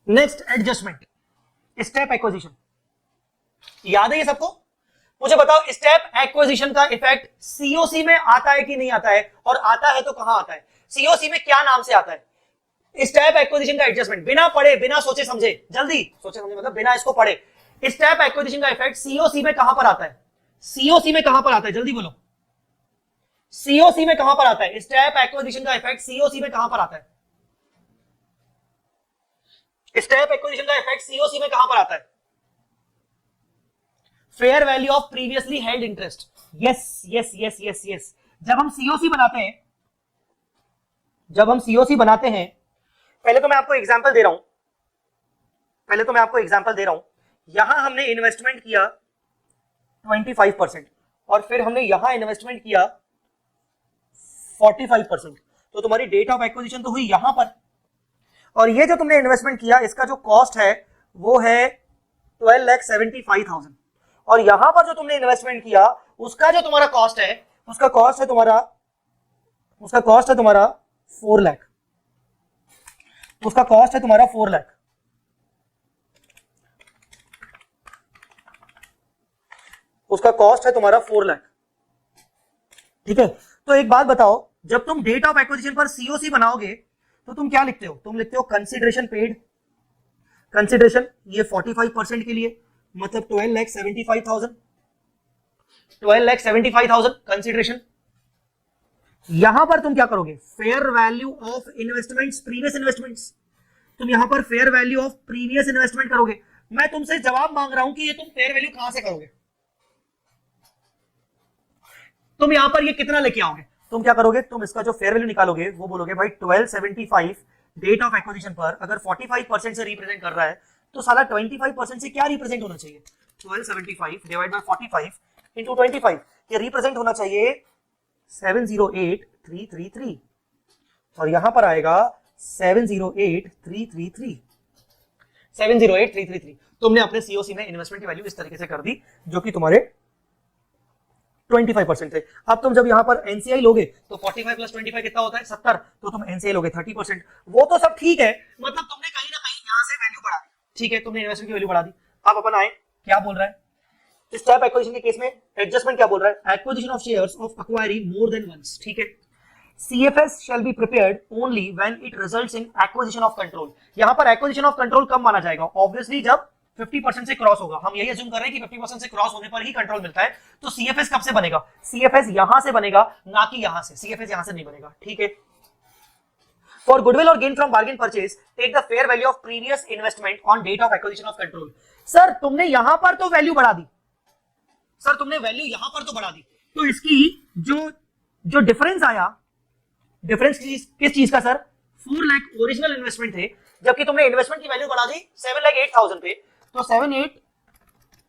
Next adjustment, step acquisition, याद है ये सबको? मुझे बताओ स्टेप एक्विजिशन का इफेक्ट सीओसी में आता है कि नहीं आता है, और आता है तो कहां आता है? सीओसी में क्या नाम से आता है? स्टेप एक्विजिशन का एडजस्टमेंट, बिना पढ़े बिना सोचे समझे, जल्दी सोचे समझे मतलब बिना इसको पढ़े, स्टेप एक्विजिशन का इफेक्ट सीओसी में कहां पर आता है? सीओसी में कहां पर आता है, जल्दी बोलो, सीओसी में कहां पर आता है? स्टेप एक्विजिशन का इफेक्ट सीओसी में कहां पर आता है? स्टेप एक्विजिशन का इफेक्ट सीओसी में कहां पर आता है? Fair value of previously held interest. Yes yes yes yes yes, जब हम सीओसी बनाते हैं, जब हम सीओसी बनाते हैं, पहले तो मैं आपको एग्जांपल दे रहा हूं, पहले तो मैं आपको एग्जांपल दे रहा हूं, यहां हमने इन्वेस्टमेंट किया 25% और फिर हमने यहां इन्वेस्टमेंट किया 45%, तो तुम्हारी डेट ऑफ एक्विजिशन तो हुई यहां पर, और ये जो तुमने इन्वेस्टमेंट किया इसका जो कॉस्ट है वो है 12,75,000, और यहां पर जो तुमने इन्वेस्टमेंट किया उसका जो तुम्हारा कॉस्ट है, उसका कॉस्ट है तुम्हारा 4 लाख, उसका कॉस्ट है तुम्हारा 4 लाख, उसका कॉस्ट है तुम्हारा 4 लाख, ठीक है? तो एक बात बताओ, जब तुम डेट ऑफ एक्विजिशन पर सीओसी बनाओगे तो तुम क्या लिखते हो? तुम लिखते हो कंसिडरेशन पेड, कंसिडरेशन ये 45% के लिए मतलब 12,75,000, 12,75,000 कंसिडरेशन। यहां पर तुम क्या करोगे? Fair value of investments, previous investments, तुम यहां पर fair value of previous investment करोगे। मैं तुमसे जवाब मांग रहा हूं कि ये तुम फेयर वैल्यू कहां से करोगे? तुम यहां पर ये कितना लेके आओगे? तुम क्या करोगे? तुम इसका जो फेयर वैल्यू निकालोगे वो बोलोगे भाई 1275 डेट ऑफ एक्विजिशन पर अगर 45% से रिप्रेजेंट कर रहा है तो साला 25% से क्या रिप्रेजेंट होना चाहिए? 1275 डिवाइड बाय 45 इंटू 25, ये रिप्रेजेंट होना चाहिए 708,333, और यहां पर आएगा 708,333, 708,333। तुमने अपने सीओसी में इन्वेस्टमेंट की वैल्यू इस तरीके से कर दी जो कि तुम्हारे 25% थे। अब तुम जब यहां पर एनसीआई लोगे तो 45 प्लस 25 कितना होता है? 70, तो तुम एनसीआई लोगे 30%। वो तो सब ठीक है, मतलब तुमने कहीं ना कहीं यहां से वैल्यू बढ़ा दी, ठीक है, तुमने इन्वेस्टमेंट की वैल्यू बढ़ा दी। अब अपन आए, क्या बोल रहा है स्टेप एक्विजिशन के केस में? एडजस्टमेंट क्या बोल रहा है? Acquisition of shares of acquiring more than once, ठीक है। CFS shall be prepared only when it results in acquisition of control। यहां पर acquisition of control कब माना जाएगा? ऑब्वियसली जब 50% से क्रॉस होगा। हम यही अज्यूम कर रहे हैं कि 50% से क्रॉस होने पर ही कंट्रोल मिलता है। तो CFS कब से बनेगा? CFS यहां से बनेगा, ना कि यहां से। CFS यहां से नहीं बनेगा, ठीक है। फॉर गुडविल और gain from bargain purchase take the fair value of previous investment on date of acquisition of control. Sir तुमने यहां पर तो वैल्यू बढ़ा दी, सर तुमने वैल्यू यहां पर तो बढ़ा दी, तो इसकी जो डिफरेंस आया, डिफरेंस किस चीज का सर? 4 लाख ओरिजिनल इन्वेस्टमेंट थे, जबकि तुमने इन्वेस्टमेंट की वैल्यू बढ़ा दी 7,08,000 पे, तो 7,8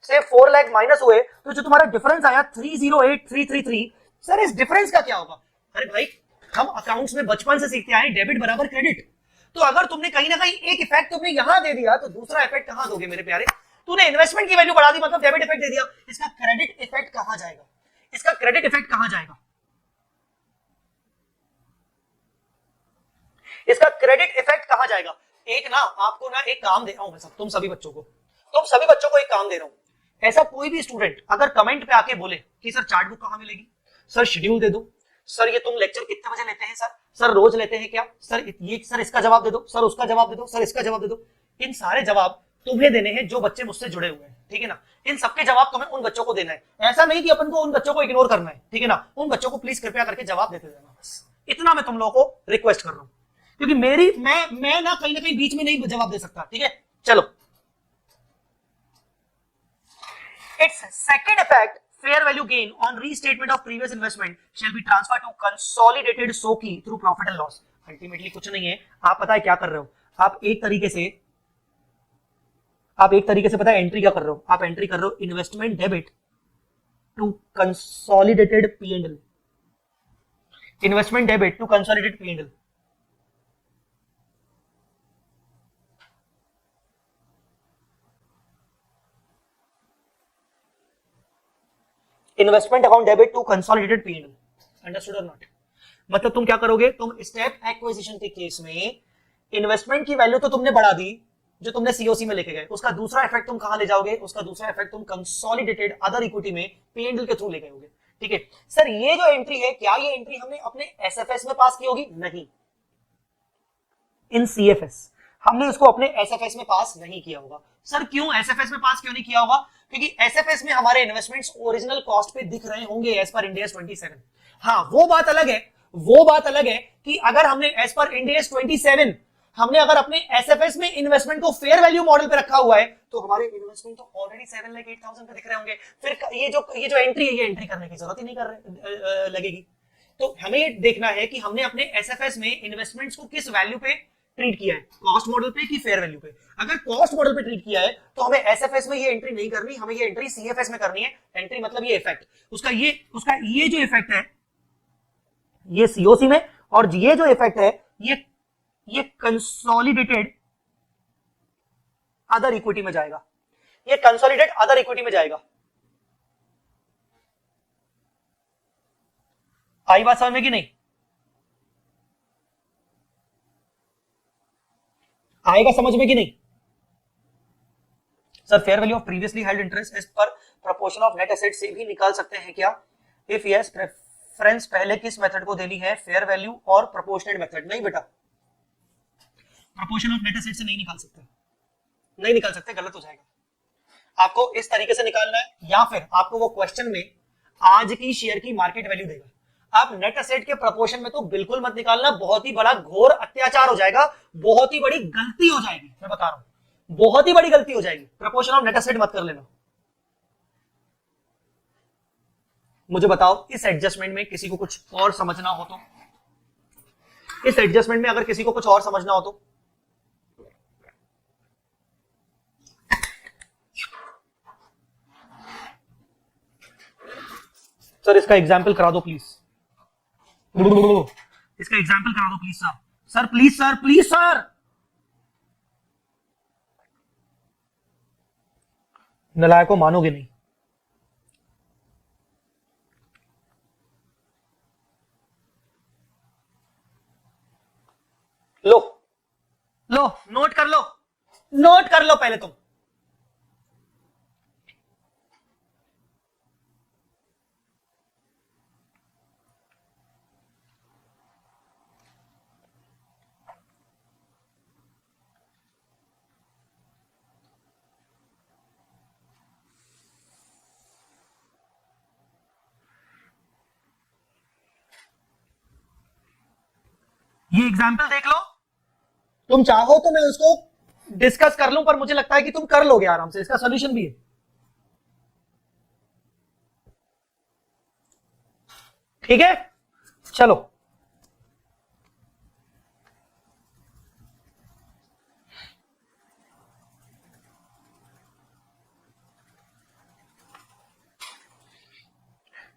से 4 लाख माइनस हुए, तो जो तुम्हारा डिफरेंस आया 308,333, सर इस डिफरेंस का क्या होगा? अरे भाई हम अकाउंट्स में बचपन से सीखते आए डेबिट बराबर क्रेडिट, तो अगर तुमने कहीं ना कहीं एक इफेक्ट तुमने यहां दे दिया तो दूसरा इफेक्ट कहां दोगे मेरे प्यारे? तूने इन्वेस्टमेंट की वैल्यू बढ़ा दी मतलब डेबिट इफेक्ट दे दिया, इसका क्रेडिट इफेक्ट कहां जाएगा? इसका क्रेडिट इफेक्ट कहां जाएगा? इसका क्रेडिट इफेक्ट कहां जाएगा? एक ना आपको ना एक काम दे रहा हूं मैं, तुम सभी बच्चों को एक काम दे रहा हूं। ऐसा कोई भी स्टूडेंट अगर कमेंट पे आके बोले कि सर चार्ट बुक कहां मिलेगी, सर शेड्यूल दे दो, सर ये तुम लेक्चर कितने बजे लेते हैं, सर रोज लेते हैं क्या, सर इसका जवाब दे दो, सर उसका जवाब दे दो, सर इसका जवाब दे दो। इन सारे जवाब तुम्हें देने हैं जो बच्चे मुझसे जुड़े हुए हैं, ठीक है ना। इन सबके जवाब तुम्हें उन बच्चों को देना है, ऐसा नहीं कि अपन को उन बच्चों को इग्नोर करना है, ठीक है ना। उन बच्चों को प्लीज कृपया करके जवाब देते रहना, बस इतना मैं तुम लोगों को रिक्वेस्ट कर रहा हूं, क्योंकि मैं ना कहीं बीच में नहीं जवाब दे सकता, ठीक है। चलो, it's second effect fair value gain on restatement of previous investment shall be transferred to consolidated SOCI through profit and loss। Ultimately कुछ नहीं है, आप पता है क्या कर रहे हो? आप एक तरीके से पता है एंट्री क्या कर रहे हो? आप एंट्री कर रहे हो investment debit to consolidated P&L, investment debit to consolidated P&L। Investment account debit to consolidated P&L, understood और नॉट? मतलब तुम क्या करोगे? तुम स्टेप एक्विजिशन के केस में इन्वेस्टमेंट की वैल्यू तो तुमने बढ़ा दी, जो तुमने सीओसी में लेके गए, उसका दूसरा इफेक्ट तुम कहां ले जाओगे, उसका दूसरा इफेक्ट तुम कंसोलिडेटेड अदर इक्विटी में P&L के थ्रू ले गए होगे। ठीक है सर, ये जो एंट्री है, क्या ये एंट्री हमने अपने एसएफएस में पास की होगी? नहीं, इन सीएफएस हमने उसको अपने एसएफएस में पास नहीं किया होगा। सर क्यों एसएफएस में पास क्यों नहीं किया होगा? क्योंकि एसएफएस में हमारे इन्वेस्टमेंट्स ओरिजिनल कॉस्ट पे दिख रहे होंगे एज पर इंडिया 27। हाँ वो बात अलग है, वो बात अलग है कि अगर हमने एज पर इंडिया 27 हमने अगर अपने एसएफएस में इन्वेस्टमेंट को फेयर वैल्यू मॉडल पे रखा हुआ है तो हमारे इन्वेस्टमेंट तो ऑलरेडी 7,08,000 पे दिख रहे होंगे। फिर ये जो एंट्री है, ये एंट्री करने की जरूरत ही नहीं लगेगी। तो हमें ये देखना है कि हमने अपने एसएफएस में इन्वेस्टमेंट्स को किस वैल्यू पे ट्रीट किया है, कॉस्ट मॉडल पे कि फेयर वैल्यू पे। अगर कॉस्ट मॉडल पे ट्रीट किया है तो हमें एसएफएस में ये एंट्री नहीं करनी, हमें ये एंट्री सीएफएस में करनी है। एंट्री मतलब ये इफेक्ट, उसका ये जो इफेक्ट है ये सीओसी में, और ये जो इफेक्ट है ये कंसोलिडेटेड अदर इक्विटी में जाएगा, ये कंसोलिडेटेड अदर इक्विटी में जाएगा। आई बात समझ में कि नहीं? आएगा समझ में कि नहीं? Sir fair value of previously held interest as per proportion of net asset से भी निकाल सकते हैं क्या? इफ यस, प्रेफरेंस पहले किस मेथड को देनी है, फेयर वैल्यू और प्रोपोर्शनेट मेथड? नहीं बेटा, प्रोपोर्शन ऑफ नेट एसेट से नहीं निकाल सकते, नहीं निकाल सकते, गलत हो जाएगा। आपको इस तरीके से निकालना है, या फिर आपको वो क्वेश्चन में आज की शेयर की मार्केट वैल्यू देगा, आप नेट एसेट के प्रोपोर्शन में तो बिल्कुल मत निकालना, बहुत ही बड़ा घोर अत्याचार हो जाएगा, बहुत ही बड़ी गलती हो जाएगी, मैं बता रहा हूं बहुत ही बड़ी गलती हो जाएगी। प्रोपोर्शन ऑफ नेट एसेट मत कर लेना। मुझे बताओ इस एडजस्टमेंट में किसी को कुछ और समझना हो तो, इस एडजस्टमेंट में अगर किसी को कुछ और समझना हो तो सर इसका एग्जाम्पल करा दो प्लीज, इसका एग्जाम्पल करा दो please sir, sir please sir, please sir. नलायक को मानोगे नहीं। लो लो, नोट कर लो, नोट कर लो पहले तुम। ये एग्जाम्पल देख लो, तुम चाहो तो मैं उसको डिस्कस कर लूं, पर मुझे लगता है कि तुम कर लोगे आराम से, इसका सॉल्यूशन भी है। ठीक है चलो,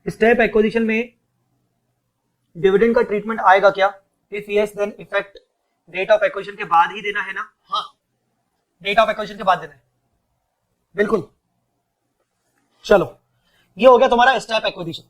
स्टेप एक्विजिशन में डिविडेंड का ट्रीटमेंट आएगा क्या? If yes then effect date of acquisition के बाद ही देना है ना? हाँ, डेट ऑफ एक्विजिशन के बाद देना है, बिल्कुल। चलो ये हो गया तुम्हारा स्टेप एक्विजिशन।